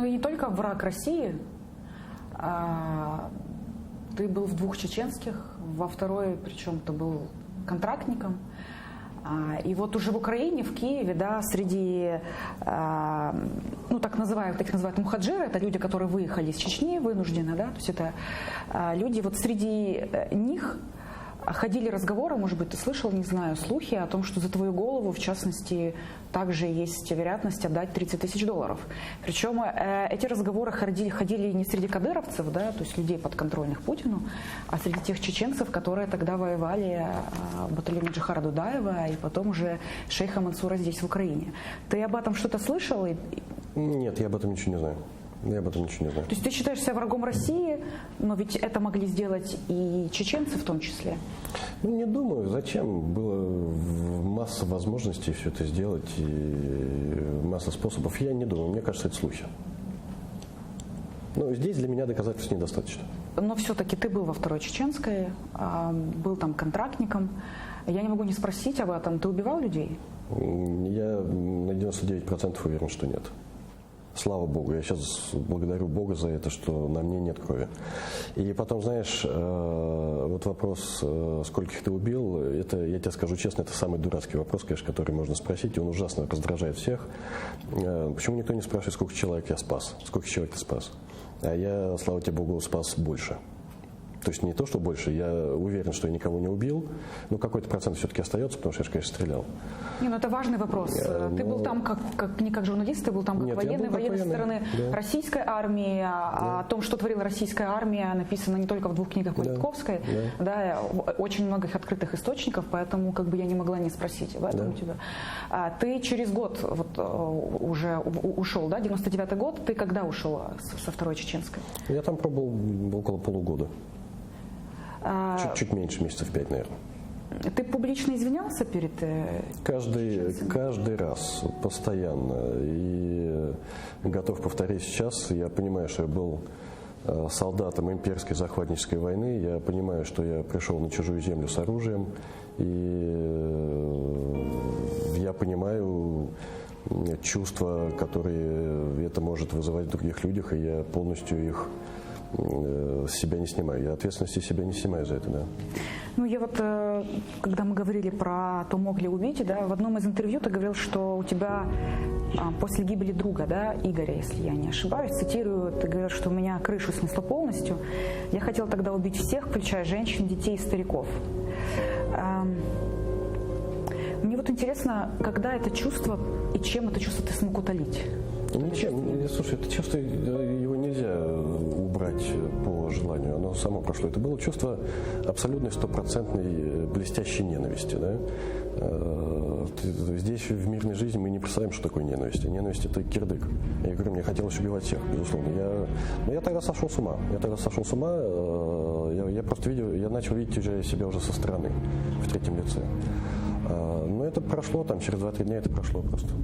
Ну и не только враг России. Ты был в 2 чеченских, во второй, причем ты был контрактником. И вот уже в Украине, в Киеве, да, среди, ну, так называют, их называют мухаджиры, это люди, которые выехали из Чечни вынужденно, да, то есть это люди, вот среди них ходили разговоры, может быть, ты слышал, не знаю, слухи о том, что за твою голову, в частности, также есть вероятность отдать $30 000. Причем эти разговоры ходили не среди кадыровцев, да, то есть людей подконтрольных Путину, а среди тех чеченцев, которые тогда воевали в батальоне Джихара Дудаева и потом уже шейха Мансура здесь, в Украине. Ты об этом что-то слышал? Нет, я об этом ничего не знаю. Я об этом ничего не знаю. То есть ты считаешь себя врагом России, но ведь это могли сделать и чеченцы в том числе? Ну, не думаю. Зачем? Было масса возможностей все это сделать и масса способов. Я не думаю. Мне кажется, это слухи. Но здесь для меня доказательств недостаточно. Но все-таки ты был во второй чеченской, был там контрактником. Я не могу не спросить об этом. Ты убивал людей? Я на 99% уверен, что нет. Слава Богу, я сейчас благодарю Бога за это, что на мне нет крови. И потом, знаешь, вот вопрос, скольких ты убил, это, я тебе скажу честно, это самый дурацкий вопрос, конечно, который можно спросить, и он ужасно раздражает всех. Почему никто не спрашивает, сколько человек я спас, сколько человек ты спас? А я, слава тебе Богу, спас больше. То есть не то, что больше, я уверен, что я никого не убил, но какой-то процент все-таки остается, потому что я же, конечно, стрелял. Не, ну это важный вопрос. Ты был там не как журналист, ты был там как военный, со стороны российской армии. О том, что творила российская армия, написано не только в 2 книгах Политковской, да, очень многих открытых источников, поэтому как бы я не могла не спросить об этом у тебя. Ты через год вот, уже ушел, да, 99-й год, ты когда ушел со второй чеченской? Я там пробыл около полугода. Чуть меньше, месяцев 5, наверное. Ты публично извинялся перед каждый раз, постоянно. И готов повторить сейчас. Я понимаю, что я был солдатом имперской захватнической войны. Я понимаю, что я пришел на чужую землю с оружием. И я понимаю чувства, которые это может вызывать в других людях. И я полностью их с себя не снимаю. Я ответственности себя не снимаю за это, да. Ну, я вот, когда мы говорили про то, мог ли убить, да, в одном из интервью ты говорил, что у тебя после гибели друга, да, Игоря, если я не ошибаюсь, цитирую, ты говорил, что у меня крышу снесло полностью. Я хотел тогда убить всех, включая женщин, детей и стариков. Мне вот интересно, когда это чувство и чем это чувство ты смог утолить? Ничем. Слушай, это чувство, его нельзя убрать по желанию. Оно само прошло. Это было чувство абсолютной, стопроцентной, блестящей ненависти. Да? Здесь, в мирной жизни, мы не представляем, что такое ненависть. А ненависть – это кирдык. Я говорю, мне хотелось убивать всех, безусловно. Но я тогда сошел с ума. Я просто видел, я начал видеть себя уже со стороны, в третьем лице. Но это прошло, там, через 2-3 дня это прошло просто.